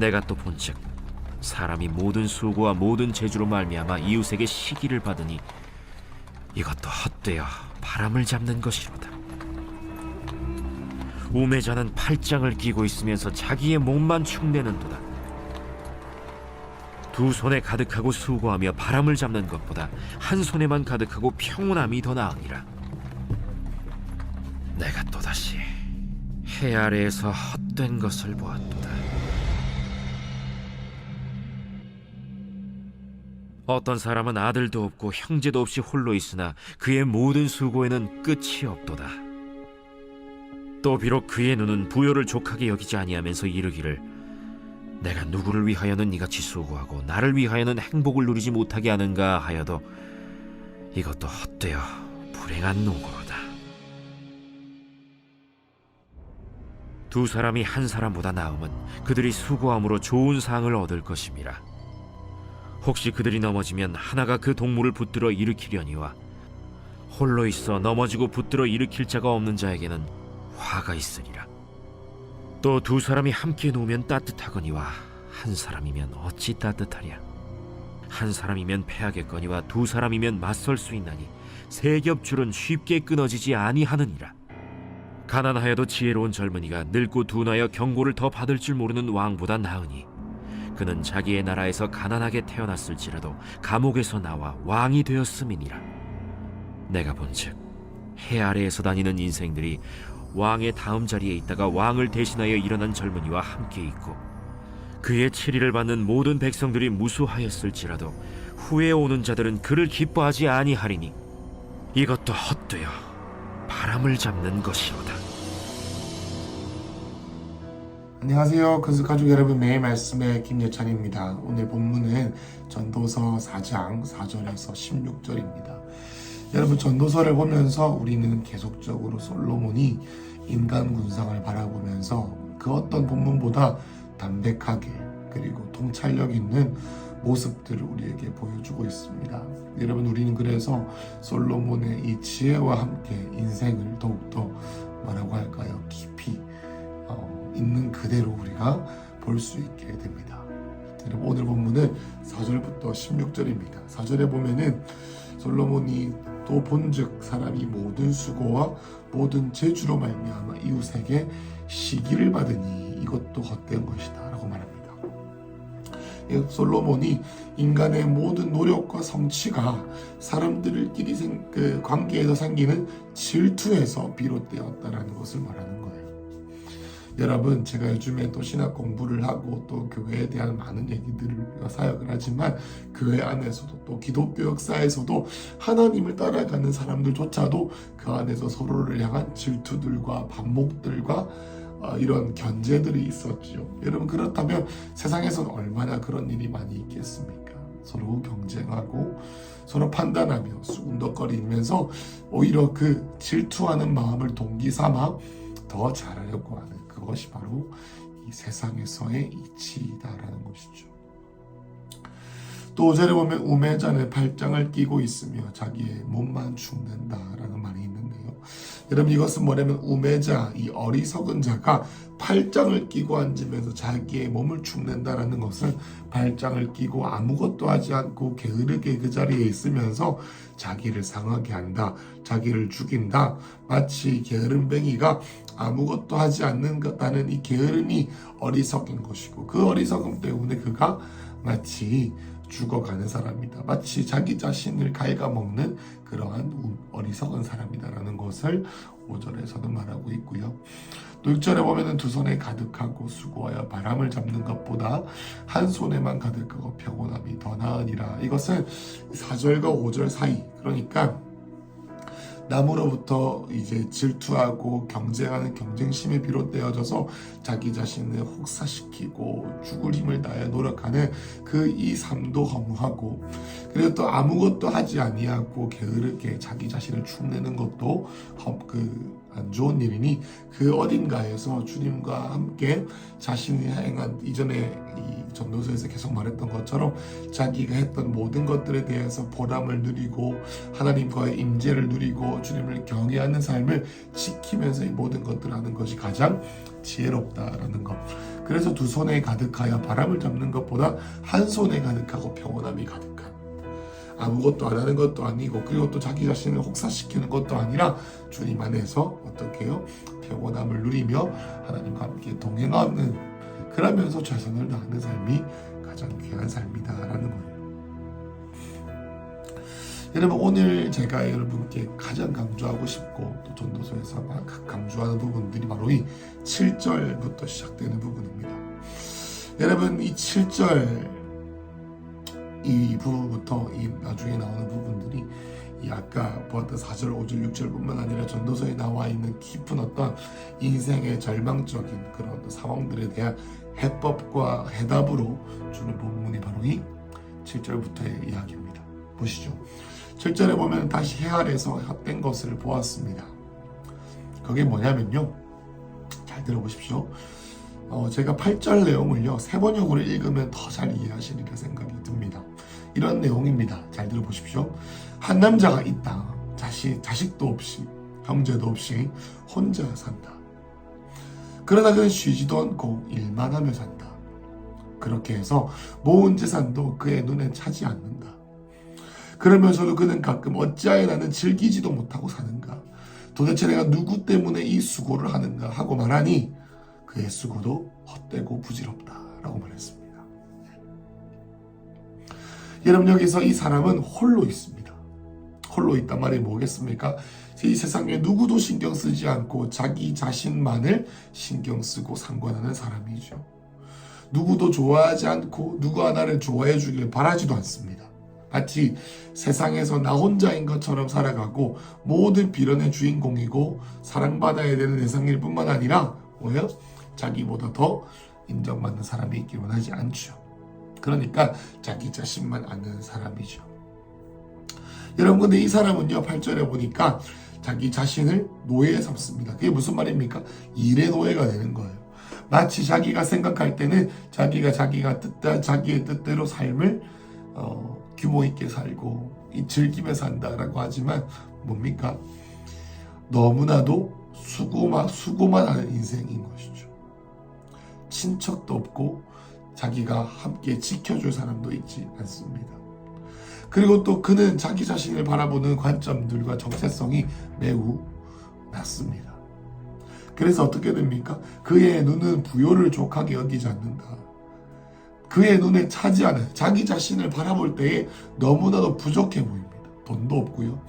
내가 또 본즉 사람이 모든 수고와 모든 재주로 말미암아 이웃에게 시기를 받으니 이것도 헛되어 바람을 잡는 것이로다. 우매자는 팔짱을 끼고 있으면서 자기의 몸만 축내는도다. 두 손에 가득하고 수고하며 바람을 잡는 것보다 한 손에만 가득하고 평온함이 더 나으니라. 내가 또다시 해 아래에서 헛된 것을 보았도다. 어떤 사람은 아들도 없고 형제도 없이 홀로 있으나 그의 모든 수고에는 끝이 없도다. 또 비록 그의 눈은 부요를 족하게 여기지 아니하면서 이르기를 내가 누구를 위하여는 이같이 수고하고 나를 위하여는 행복을 누리지 못하게 하는가 하여도 이것도 헛되어 불행한 노고로다. 두 사람이 한 사람보다 나음은 그들이 수고함으로 좋은 상을 얻을 것임이라. 혹시 그들이 넘어지면 하나가 그 동물을 붙들어 일으키려니와 홀로 있어 넘어지고 붙들어 일으킬 자가 없는 자에게는 화가 있으리라. 또 두 사람이 함께 놓으면 따뜻하거니와 한 사람이면 어찌 따뜻하랴. 한 사람이면 패하겠거니와 두 사람이면 맞설 수 있나니 세 겹줄은 쉽게 끊어지지 아니하느니라. 가난하여도 지혜로운 젊은이가 늙고 둔하여 경고를 더 받을 줄 모르는 왕보다 나으니 그는 자기의 나라에서 가난하게 태어났을지라도 감옥에서 나와 왕이 되었음이니라. 내가 본즉 해 아래에서 다니는 인생들이 왕의 다음 자리에 있다가 왕을 대신하여 일어난 젊은이와 함께 있고 그의 치리를 받는 모든 백성들이 무수하였을지라도 후에 오는 자들은 그를 기뻐하지 아니하리니 이것도 헛되어 바람을 잡는 것이로다. 안녕하세요. 근수가족 여러분, 매일 말씀의 김예찬입니다. 오늘 본문은 전도서 4장 4절에서 16절입니다. 여러분, 전도서를 보면서 우리는 계속적으로 솔로몬이 인간 군상을 바라보면서 그 어떤 본문보다 담백하게 그리고 통찰력 있는 모습들을 우리에게 보여주고 있습니다. 여러분, 우리는 그래서 솔로몬의 이 지혜와 함께 인생을 더욱더 뭐라고 할까요? 깊이 있는 그대로 우리가 볼 수 있게 됩니다. 여러분, 오늘 본문은 4절부터 16절입니다. 4절에 보면은 솔로몬이 또 본즉 사람이 모든 수고와 모든 재주로 말미암아 이웃에게 시기를 받으니 이것도 헛된 것이다 라고 말합니다. 솔로몬이 인간의 모든 노력과 성취가 사람들끼리 관계에서 생기는 질투에서 비롯되었다라는 것을 말하는 거예요. 여러분, 제가 요즘에 또 신학 공부를 하고 또 교회에 대한 많은 얘기들을 사역을 하지만 교회 안에서도 또 기독교 역사에서도 하나님을 따라가는 사람들조차도 그 안에서 서로를 향한 질투들과 반목들과 이런 견제들이 있었죠. 여러분, 그렇다면 세상에서는 얼마나 그런 일이 많이 있겠습니까? 서로 경쟁하고 서로 판단하며 수군덕거리면서 오히려 그 질투하는 마음을 동기 삼아 더 잘하려고 하는 그것이 바로 이 세상에서의 이치다라는 것이죠. 또 5절에 보면 우매자는 팔짱을 끼고 있으며 자기의 몸만 축낸다라는 말이 있는데요. 여러분, 이것은 뭐냐면 우매자, 이 어리석은 자가 팔짱을 끼고 앉으면서 자기의 몸을 축낸다라는 것은 팔짱을 끼고 아무것도 하지 않고 게으르게 그 자리에 있으면서 자기를 상하게 한다, 자기를 죽인다, 마치 게으름뱅이가 아무것도 하지 않는다는 이 게으름이 어리석인 것이고 그 어리석음 때문에 그가 마치 죽어가는 사람이다, 마치 자기 자신을 갉아먹는 그러한 어리석은 사람이다라는 것을 5절에서는 말하고 있고요. 또 6절에 보면은 두 손에 가득하고 수고하여 바람을 잡는 것보다 한 손에만 가득하고 평온함이 더 나으니라. 이것은 4절과 5절 사이, 그러니까 남으로부터 이제 질투하고 경쟁하는 경쟁심에 비롯되어져서 자기 자신을 혹사시키고 죽을 힘을 다해 노력하는 그 이 삶도 허무하고, 그리고 또 아무것도 하지 아니하고 게으르게 자기 자신을 축내는 것도 안 좋은 일이니 그 어딘가에서 주님과 함께 자신이 행한 이전에 이 전도서에서 계속 말했던 것처럼 자기가 했던 모든 것들에 대해서 보람을 누리고 하나님과의 임재를 누리고 주님을 경외하는 삶을 지키면서 이 모든 것들을 하는 것이 가장 지혜롭다라는 것. 그래서 두 손에 가득하여 바람을 잡는 것보다 한 손에 가득하고 평온함이 가득한, 아무것도 안 하는 것도 아니고 그리고 또 자기 자신을 혹사시키는 것도 아니라 주님 안에서 어떻게 해요? 평온함을 누리며 하나님과 함께 동행하는, 그러면서 최선을 다하는 삶이 가장 귀한 삶이다라는 거예요. 여러분, 오늘 제가 여러분께 가장 강조하고 싶고 또 전도서에서 막 강조하는 부분들이 바로 이 7절부터 시작되는 부분입니다. 여러분, 이 7절 이 부분부터 이 나중에 나오는 부분들이 이 아까 보았던 4절, 5절, 6절뿐만 아니라 전도서에 나와 있는 깊은 어떤 인생의 절망적인 그런 상황들에 대한 해법과 해답으로 주는 본문이 바로 이 7절부터의 이야기입니다. 보시죠. 7절에 보면 다시 해 아래서 헛된 것을 보았습니다. 그게 뭐냐면요, 잘 들어보십시오. 제가 8절 내용을요 3번역으로 읽으면 더 잘 이해하시리라 생각이 듭니다. 이런 내용입니다. 잘 들어보십시오. 한 남자가 있다. 자식도 없이 형제도 없이 혼자 산다. 그러나 그는 쉬지도 않고 일만 하며 산다. 그렇게 해서 모은 재산도 그의 눈에 차지 않는다. 그러면서도 그는 가끔 어찌하여 나는 즐기지도 못하고 사는가? 도대체 내가 누구 때문에 이 수고를 하는가? 하고 말하니 그의 수고도 헛되고 부질없다라고 말했습니다. 여러분, 여기서 이 사람은 홀로 있습니다. 홀로 있단 말이 뭐겠습니까? 이 세상에 누구도 신경 쓰지 않고 자기 자신만을 신경 쓰고 상관하는 사람이죠. 누구도 좋아하지 않고 누구 하나를 좋아해 주길 바라지도 않습니다. 마치 세상에서 나 혼자인 것처럼 살아가고 모든 비련의 주인공이고 사랑받아야 되는 대상일 뿐만 아니라 뭐예요? 자기보다 더 인정받는 사람이 있길 원하지 않죠. 그러니까 자기 자신만 아는 사람이죠. 여러분, 근데 이 사람은요 8절에 보니까 자기 자신을 노예에 삼습니다. 그게 무슨 말입니까? 일의 노예가 되는 거예요. 마치 자기가 생각할 때는 자기의 뜻대로 삶을 규모 있게 살고 즐기며 산다라고 하지만 뭡니까? 너무나도 수고만 하는 인생인 것이죠. 친척도 없고 자기가 함께 지켜줄 사람도 있지 않습니다. 그리고 또 그는 자기 자신을 바라보는 관점들과 정체성이 매우 낮습니다. 그래서 어떻게 됩니까? 그의 눈은 부요를 족하게 여기지 않는다. 그의 눈에 차지 않은 자기 자신을 바라볼 때에 너무나도 부족해 보입니다. 돈도 없고요.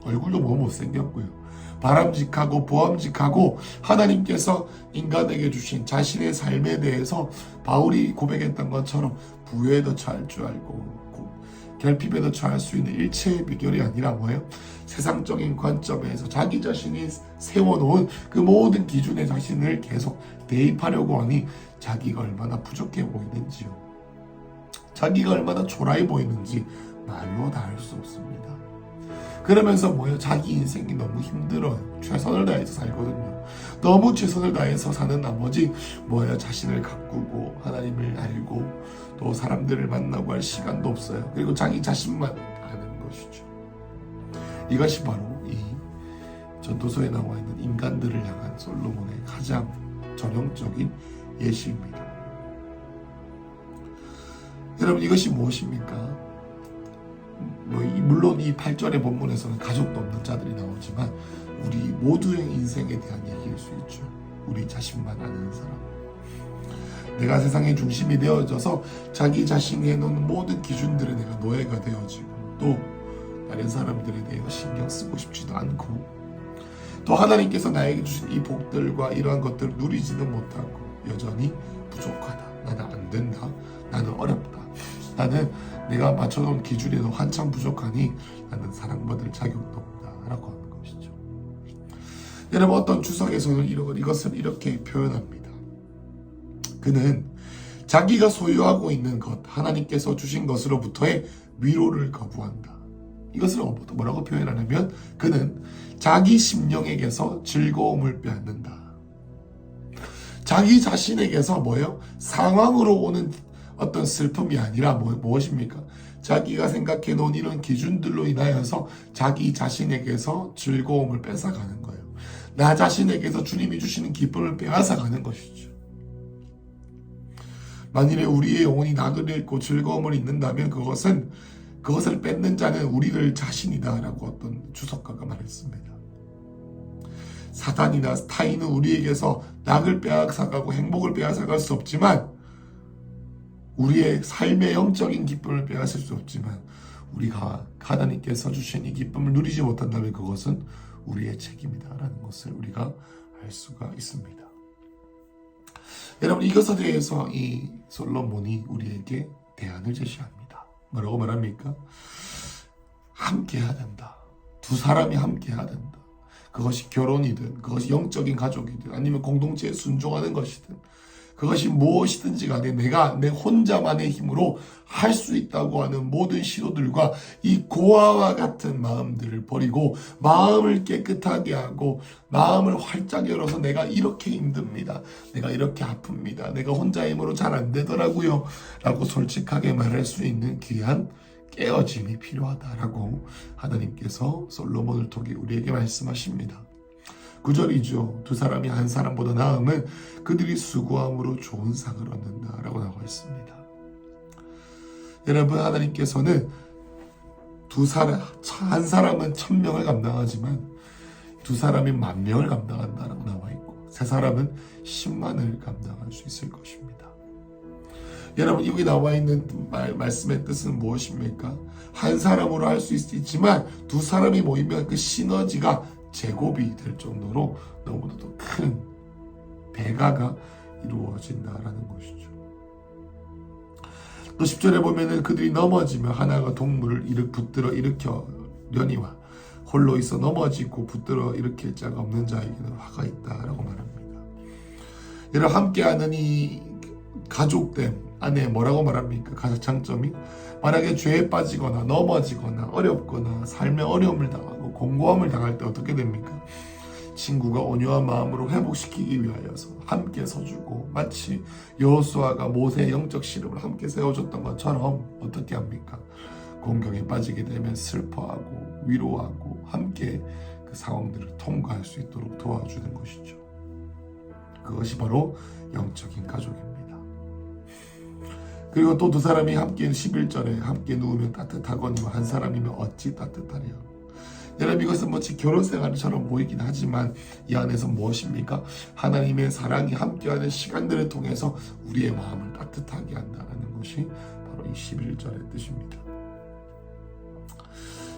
얼굴도 뭐 못생겼고요. 바람직하고 보암직하고 하나님께서 인간에게 주신 자신의 삶에 대해서 바울이 고백했던 것처럼 부요에도 처할 줄 알고 결핍에도 처할 수 있는 일체의 비결이 아니라 뭐예요? 세상적인 관점에서 자기 자신이 세워놓은 그 모든 기준의 자신을 계속 대입하려고 하니 자기가 얼마나 부족해 보이는지요. 자기가 얼마나 초라해 보이는지 말로 다 알 수 없습니다. 그러면서 뭐예요? 자기 인생이 너무 힘들어요. 최선을 다해서 살거든요. 너무 최선을 다해서 사는 나머지 뭐예요? 자신을 가꾸고 하나님을 알고 또 사람들을 만나고 할 시간도 없어요. 그리고 자기 자신만 아는 것이죠. 이것이 바로 이 전도서에 나와 있는 인간들을 향한 솔로몬의 가장 전형적인 예시입니다. 여러분, 이것이 무엇입니까? 물론 이 8절의 본문에서는 가족도 없는 자들이 나오지만 우리 모두의 인생에 대한 얘기일 수 있죠. 우리 자신만 아는 사람. 내가 세상의 중심이 되어져서 자기 자신이 해놓은 모든 기준들에 내가 노예가 되어지고 또 다른 사람들에 대해 신경 쓰고 싶지도 않고 또 하나님께서 나에게 주신 이 복들과 이러한 것들을 누리지는 못하고 여전히 부족하다. 나는 안 된다. 나는 어렵다. 나는 내가 맞춰놓은 기준에도 한참 부족하니 나는 사랑받을 자격도 없다라고 하는 것이죠. 여러분, 어떤 주석에서는 이것을 이렇게 표현합니다. 그는 자기가 소유하고 있는 것, 하나님께서 주신 것으로부터의 위로를 거부한다. 이것을 뭐라고 표현하냐면 그는 자기 심령에게서 즐거움을 빼앗는다. 자기 자신에게서 뭐예요? 상황으로 오는 어떤 슬픔이 아니라 무엇입니까? 자기가 생각해 놓은 이런 기준들로 인하여서 자기 자신에게서 즐거움을 뺏어가는 거예요. 나 자신에게서 주님이 주시는 기쁨을 빼앗아가는 것이죠. 만일에 우리의 영혼이 낙을 잃고 즐거움을 잃는다면 그것을 뺏는 자는 우리들 자신이다라고 어떤 주석가가 말했습니다. 사단이나 타인은 우리에게서 낙을 빼앗아가고 행복을 빼앗아갈 수 없지만, 우리의 삶의 영적인 기쁨을 빼앗을 수 없지만, 우리가 하나님께서 주신 이 기쁨을 누리지 못한다면 그것은 우리의 책임이다라는 것을 우리가 알 수가 있습니다. 여러분, 이것에 대해서 이 솔로몬이 우리에게 대안을 제시합니다. 뭐라고 말합니까? 함께 해야 된다. 두 사람이 함께 해야 된다. 그것이 결혼이든, 그것이 영적인 가족이든, 아니면 공동체에 순종하는 것이든, 그것이 무엇이든지 간에 내가 내 혼자만의 힘으로 할 수 있다고 하는 모든 시도들과 이 고아와 같은 마음들을 버리고 마음을 깨끗하게 하고 마음을 활짝 열어서 내가 이렇게 힘듭니다. 내가 이렇게 아픕니다. 내가 혼자 힘으로 잘 안 되더라고요. 라고 솔직하게 말할 수 있는 귀한 깨어짐이 필요하다라고 하나님께서 솔로몬을 통해 우리에게 말씀하십니다. 9절이죠. 두 사람이 한 사람보다 나음은 그들이 수고함으로 좋은 상을 얻는다라고 나와 있습니다. 여러분, 하나님께서는 한 사람은 1000명을 감당하지만 두 사람이 10,000명을 감당한다라고 나와 있고, 세 사람은 10만을 감당할 수 있을 것입니다. 여러분, 여기 나와 있는 말씀의 뜻은 무엇입니까? 한 사람으로 할 수 있지만 두 사람이 모이면 그 시너지가 제곱이 될 정도로 너무나도 큰 대가가 이루어진다라는 것이죠. 또 10절에 보면은 그들이 넘어지며 하나가 동물을 붙들어 일으켜려니와 홀로 있어 넘어지고 붙들어 일으킬 자가 없는 자에게는 화가 있다라고 말합니다. 여러분, 함께하는 이 가족됨 안에 뭐라고 말합니까? 가장 장점이, 만약에 죄에 빠지거나 넘어지거나 어렵거나 삶의 어려움을 당하고 공고함을 당할 때 어떻게 됩니까? 친구가 온유한 마음으로 회복시키기 위하여서 함께 서주고, 마치 여호수아가 모세의 영적 씨름을 함께 세워줬던 것처럼 어떻게 합니까? 공경에 빠지게 되면 슬퍼하고 위로하고 함께 그 상황들을 통과할 수 있도록 도와주는 것이죠. 그것이 바로 영적인 가족입니다. 그리고 또 두 사람이 함께 11절에 함께 누우면 따뜻하거니와 한 사람이면 어찌 따뜻하랴. 여러분, 이것은 마치 결혼 생활처럼 보이긴 하지만 이 안에서 무엇입니까? 하나님의 사랑이 함께하는 시간들을 통해서 우리의 마음을 따뜻하게 한다는 것이 바로 이 11절의 뜻입니다.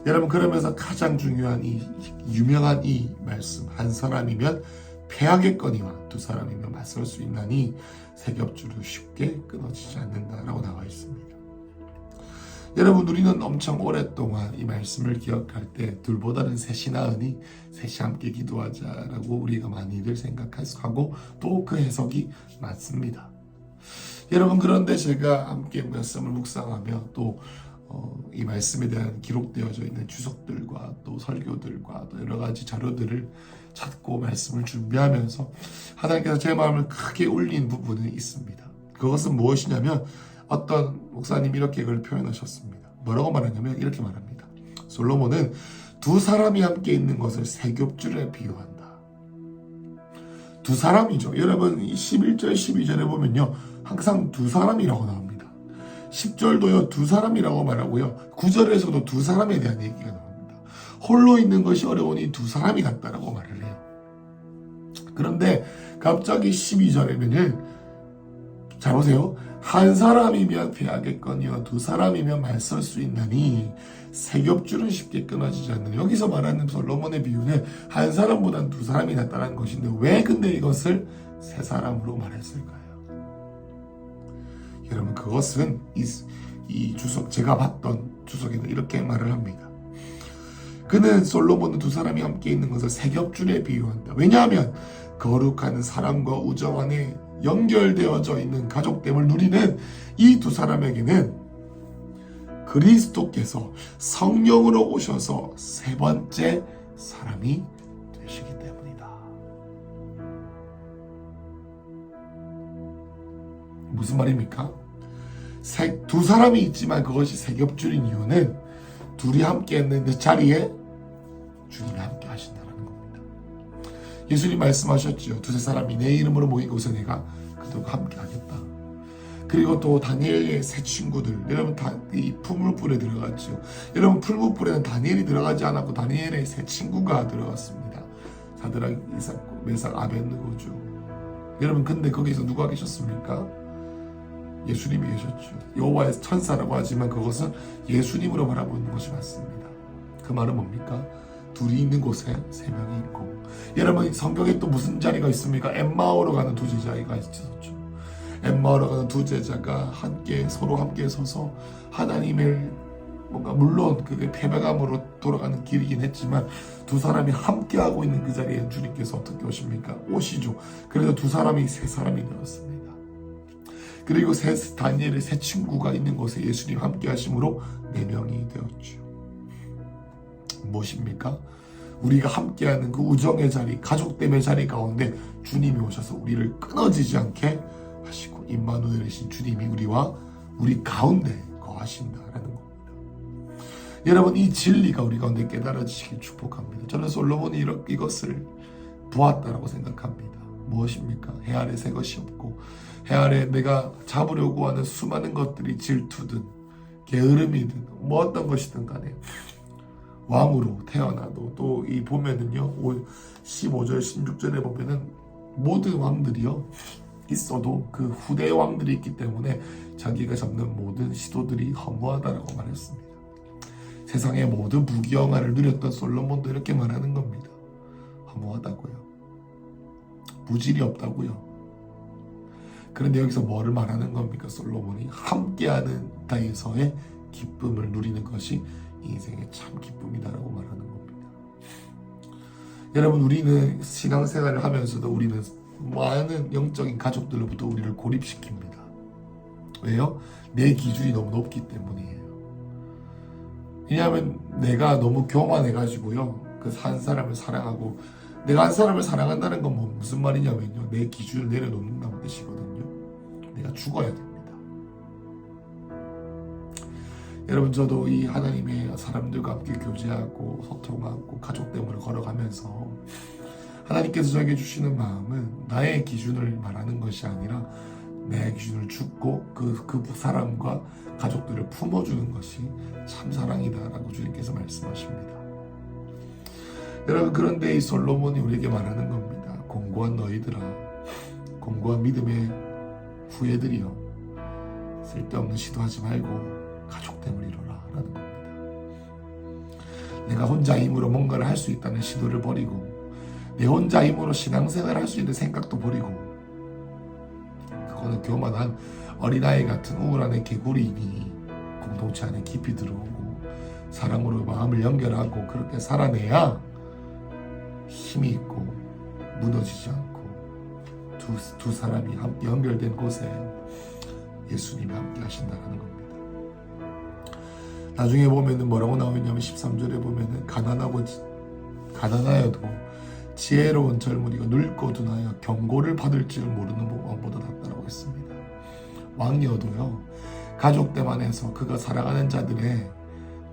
여러분, 그러면서 가장 중요한 이 유명한 이 말씀, 한 사람이면 패하겠거니와 두 사람이면 맞설 수 있나니 세 겹줄로 쉽게 끊어지지 않는다라고 나와 있습니다. 여러분, 우리는 엄청 오랫동안 이 말씀을 기억할 때 둘보다는 셋이 나으니 셋이 함께 기도하자라고 우리가 많이들 생각하고 또 그 해석이 맞습니다. 여러분, 그런데 제가 함께 말씀을 묵상하며 또 이 말씀에 대한 기록되어져 있는 주석들과 또 설교들과 또 여러 가지 자료들을 찾고 말씀을 준비하면서 하나님께서 제 마음을 크게 울린 부분이 있습니다. 그것은 무엇이냐면, 어떤 목사님이 이렇게 그걸 표현하셨습니다. 뭐라고 말하냐면 이렇게 말합니다. 솔로몬은 두 사람이 함께 있는 것을 세 겹줄에 비유한다. 두 사람이죠. 여러분, 11절 12절에 보면요, 항상 두 사람이라고 나옵니다. 10절도요 두 사람이라고 말하고요, 9절에서도 두 사람에 대한 얘기가 나옵니다. 홀로 있는 것이 어려우니 두 사람이 같다라고 말을 해요. 그런데 갑자기 12절에는 잘 보세요. 한 사람이면 패하겠거니와 두 사람이면 맞설 수 있나니 세 겹줄은 쉽게 끊어지지 않는. 여기서 말하는 솔로몬의 비유는 한 사람보다는 두 사람이 낫다는 것인데, 왜 근데 이것을 세 사람으로 말했을까요? 여러분, 그것은 이 주석, 제가 봤던 주석에는 이렇게 말을 합니다. 그는 솔로몬은 두 사람이 함께 있는 것을 세 겹줄에 비유한다. 왜냐하면 거룩한 사랑과 우정 안에 연결되어져 있는 가족됨을 누리는 이 두 사람에게는 그리스도께서 성령으로 오셔서 세 번째 사람이 되시기 때문이다. 무슨 말입니까? 두 사람이 있지만 그것이 세 겹줄인 이유는 둘이 함께 있는 그 자리에 주님이 함께 하신다는 겁니다. 예수님 말씀하셨죠. 두세 사람이 내 이름으로 모인 곳에 내가 그들과 함께 하겠다. 그리고 또 다니엘의 세 친구들, 여러분 다 이 풀무불에 들어갔죠. 여러분 풀무불에는 다니엘이 들어가지 않았고 다니엘의 세 친구가 들어갔습니다. 사드락, 이삭, 메삭, 아벳느고죠. 여러분 근데 거기서 누가 계셨습니까? 예수님이 계셨죠. 여호와의 천사라고 하지만 그것은 예수님으로 바라보는 것이 맞습니다. 그 말은 뭡니까? 둘이 있는 곳에 세 명이 있고, 여러분 성경에 또 무슨 자리가 있습니까? 엠마오로 가는 두 제자가 있었죠. 엠마오로 가는 두 제자가 서로 함께 서서 하나님을 뭔가 물론 그게 패배감으로 돌아가는 길이긴 했지만 두 사람이 함께하고 있는 그 자리에 주님께서 어떻게 오십니까? 오시죠. 그래서 두 사람이 세 사람이 되었습니다. 그리고 다니엘의 세 친구가 있는 곳에 예수님 함께 하심으로 네 명이 되었죠. 무엇입니까? 우리가 함께하는 그 우정의 자리, 가족됨의 자리 가운데 주님이 오셔서 우리를 끊어지지 않게 하시고 임마누엘이신 주님이 우리 가운데 거하신다라는 겁니다. 여러분 이 진리가 우리 가운데 깨달아지시길 축복합니다. 저는 솔로몬이 이것을 보았다라고 생각합니다. 무엇입니까? 해 아래 새 것이 없고 해 아래 내가 잡으려고 하는 수많은 것들이 질투든 게으름이든 뭐 어떤 것이든 간에 왕으로 태어나도 또 이 보면은요 15절 16절에 보면은 모든 왕들이요 있어도 그 후대 왕들이 있기 때문에 자기가 잡는 모든 시도들이 허무하다라고 말했습니다. 세상의 모든 부귀영화를 누렸던 솔로몬도 이렇게 말하는 겁니다. 허무하다고요. 무질이 없다고요. 그런데 여기서 뭐를 말하는 겁니까? 솔로몬이 함께하는 다에서의 기쁨을 누리는 것이 인생의 참 기쁨이다라고 말하는 겁니다. 여러분 우리는 신앙생활을 하면서도 우리는 많은 영적인 가족들로부터 우리를 고립시킵니다. 왜요? 내 기준이 너무 높기 때문이에요. 왜냐하면 내가 너무 교만해가지고요 그 한 사람을 사랑하고 내가 한 사람을 사랑한다는 건 무슨 말이냐면요 내 기준을 내려놓는다는 뜻이거든요. 내가 죽어야 됩니다. 여러분 저도 이 하나님의 사람들과 함께 교제하고 소통하고 가족됨으로 걸어가면서 하나님께서 저에게 주시는 마음은 나의 기준을 말하는 것이 아니라 내 기준을 죽고 그 사람과 가족들을 품어주는 것이 참 사랑이다라고 주님께서 말씀하십니다. 여러분 그런데 이 솔로몬이 우리에게 말하는 겁니다. 공고한 너희들아, 공고한 믿음의 후예들이여, 쓸데없는 시도하지 말고 가족됨을 이루라 라는 겁니다. 내가 혼자 힘으로 뭔가를 할 수 있다는 시도를 버리고 내 혼자 힘으로 신앙생활을 할 수 있는 생각도 버리고, 그거는 교만한 어린아이 같은 우울한 개구리이니 공동체 안에 깊이 들어오고 사랑으로 마음을 연결하고 그렇게 살아내야 힘이 있고 무너지지 않고 두 사람이 함께 연결된 곳에 예수님이 함께 하신다는 겁니다. 나중에 보면은 뭐라고 나오냐면 13절에 보면은 가난하여도 지혜로운 젊은이가 늙고 둔하여 경고를 받을 줄 모르는 왕보다 낫다라고 했습니다. 왕이어도요 가족됨 안에서 그가 사랑하는 자들의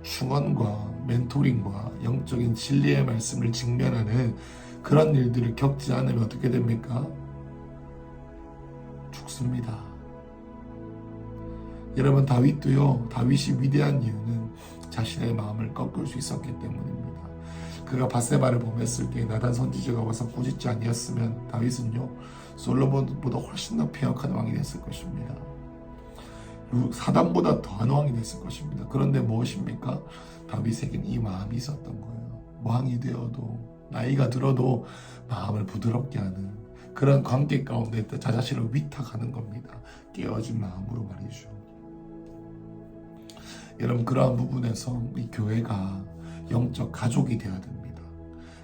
충언과 멘토링과 영적인 진리의 말씀을 직면하는 그런 일들을 겪지 않으면 어떻게 됩니까? 죽습니다. 여러분 다윗이 위대한 이유는 자신의 마음을 꺾을 수 있었기 때문입니다. 그가 밧세바를 범했을 때 나단 선지자가 와서 꾸짖지 아니었으면 다윗은요 솔로몬보다 훨씬 더 폐역한 왕이 됐을 것입니다. 사단보다 더한 왕이 됐을 것입니다. 그런데 무엇입니까? 다윗에게는 이 마음이 있었던 거예요. 왕이 되어도 나이가 들어도 마음을 부드럽게 하는 그런 관계 가운데 자신을 위탁하는 겁니다. 깨어진 마음으로 말이죠. 여러분 그러한 부분에서 이 교회가 영적 가족이 되어야 됩니다.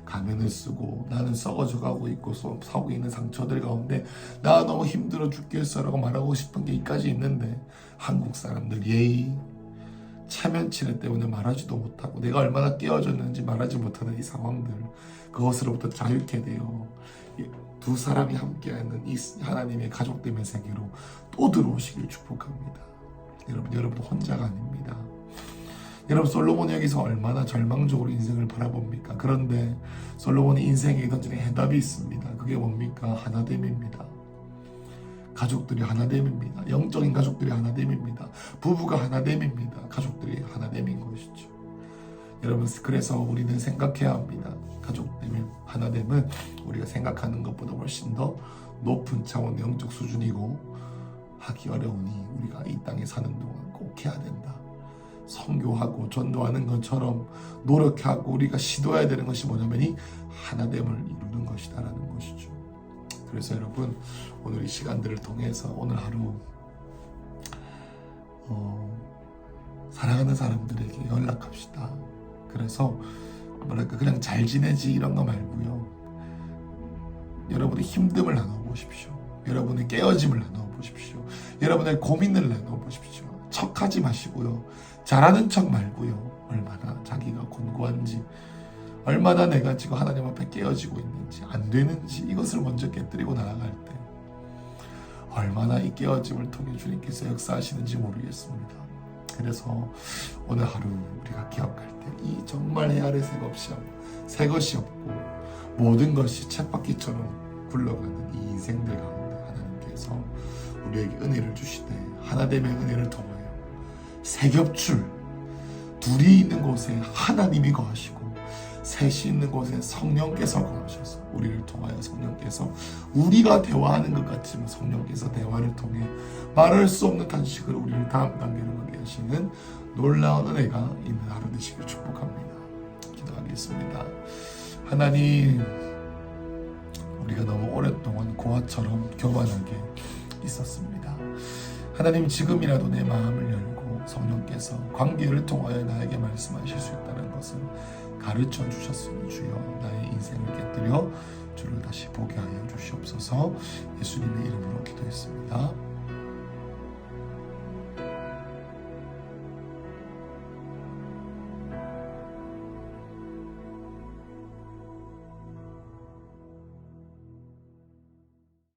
가면을 쓰고 나는 썩어져 가고 있고 사고 있는 상처들 가운데 나 너무 힘들어 죽겠어라고 말하고 싶은 게 이까지 있는데 한국 사람들 예의 체면치레 때문에 말하지도 못하고 내가 얼마나 깨어졌는지 말하지 못하는 이 상황들, 그것으로부터 자유케 되어 두 사람이 함께하는 이 하나님의 가족됨의 세계로 또 들어오시길 축복합니다. 여러분 혼자가 아닙니다. 여러분 솔로몬이 여기서 얼마나 절망적으로 인생을 바라봅니까? 그런데 솔로몬이 인생에 던지는 해답이 있습니다. 그게 뭡니까? 하나됨입니다. 가족들이 하나됨입니다. 영적인 가족들이 하나됨입니다. 부부가 하나됨입니다. 가족들이 하나됨인 것이죠. 여러분, 그래서 우리는 생각해야 합니다. 가족됨의 하나됨은 우리가 생각하는 것보다 훨씬 더 높은 차원의 영적 수준이고 하기 어려우니 우리가 이 땅에 사는 동안 꼭 해야 된다. 선교하고 전도하는 것처럼 노력하고 우리가 시도해야 되는 것이 뭐냐면 이 하나됨을 이루는 것이다라는 것이죠. 그래서 여러분, 오늘 이 시간들을 통해서 오늘 하루 사랑하는 사람들에게 연락합시다. 그래서 뭐랄까 그냥 잘 지내지 이런 거 말고요. 여러분의 힘듦을 나눠보십시오. 여러분의 깨어짐을 나눠보십시오. 여러분의 고민을 나눠보십시오. 척하지 마시고요. 잘하는 척 말고요. 얼마나 자기가 곤고한지, 얼마나 내가 지금 하나님 앞에 깨어지고 있는지, 안 되는지 이것을 먼저 깨뜨리고 나아갈 때 얼마나 이 깨어짐을 통해 주님께서 역사하시는지 모르겠습니다. 그래서 오늘 하루 우리가 기억할 때 이 정말 해 아래 새 것이 없고 모든 것이 쳇바퀴처럼 굴러가는 이 인생들 가운데 하나님께서 우리에게 은혜를 주시되 하나됨의 은혜를 통하여 새 겹줄, 둘이 있는 곳에 하나님이 거하시고 셋이 있는 곳에 성령께서 거하셔서 우리를 통하여 성령께서 우리가 대화하는 것 같지만 성령께서 대화를 통해 말할 수 없는 탄식을 우리를 다음 단계로 가게 하시는 놀라운 은혜가 있는 하루 되시길 축복합니다. 기도하겠습니다. 하나님, 우리가 너무 오랫동안 고아처럼 교만하게 있었습니다. 하나님, 지금이라도 내 마음을 열고 성령께서 관계를 통하여 나에게 말씀하실 수 있다는 것을 가르쳐 주셨으니 주여 나의 인생을 깨뜨려 주를 다시 보게 하여 주시옵소서. 예수님의 이름으로 기도했습니다.